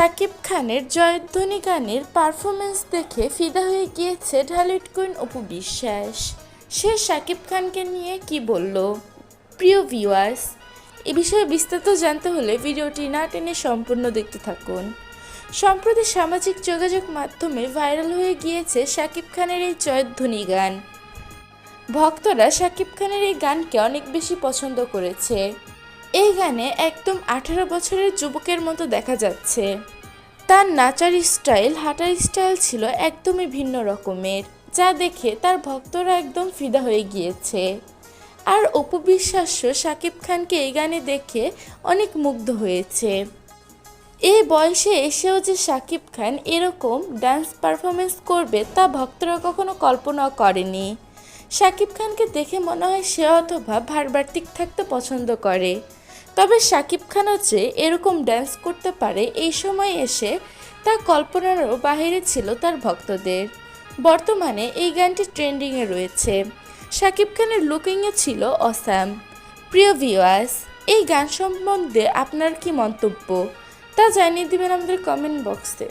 শাকিব খানের জয়ধ্বনি গানের পারফরমেন্স দেখে ফিদা হয়ে গিয়েছে ঢালিউড কুইন অপু বিশ্বাস। সে শাকিব খানকে নিয়ে কি বলল? প্রিয় ভিউয়ার্স, এ বিষয়ে বিস্তারিত জানতে হলে ভিডিওটি না টেনে সম্পূর্ণ দেখতে থাকুন। সম্প্রতি সামাজিক যোগাযোগ মাধ্যমে ভাইরাল হয়ে গিয়েছে শাকিব খানের এই জয়ধ্বনি গান। ভক্তরা শাকিব খানের এই গানকে অনেক বেশি পছন্দ করেছে। এই গানে একদম 18 বছরের যুবকের মতো দেখা যাচ্ছে। তার নাচার স্টাইল, হাঁটার স্টাইল ছিল একদমই ভিন্ন রকমের, যা দেখে তার ভক্তরা একদম ফিদা হয়ে গিয়েছে। আর অপু বিশ্বাসও শাকিব খানকে এই গানে দেখে অনেক মুগ্ধ হয়েছে। এই বয়সে এসেও যে শাকিব খান এরকম ডান্স পারফরমেন্স করবে তা ভক্তরা কখনো কল্পনাও করেনি। শাকিব খানকে দেখে মনে হয় সে অথবা ভারবার্তিক থাকতে পছন্দ করে। তবে শাকিব খানও যে এরকম ডান্স করতে পারে এই সময় এসে তা কল্পনারও বাহিরে ছিল তার ভক্তদের। বর্তমানে এই গানটি ট্রেন্ডিংয়ে রয়েছে। শাকিব খানের লুকিংয়ে ছিল অসাম। প্রিয় ভিউয়ার্স, এই গান সম্বন্ধে আপনার কি মন্তব্য তা জানিয়ে দিবেন আমাদের কমেন্ট বক্সে।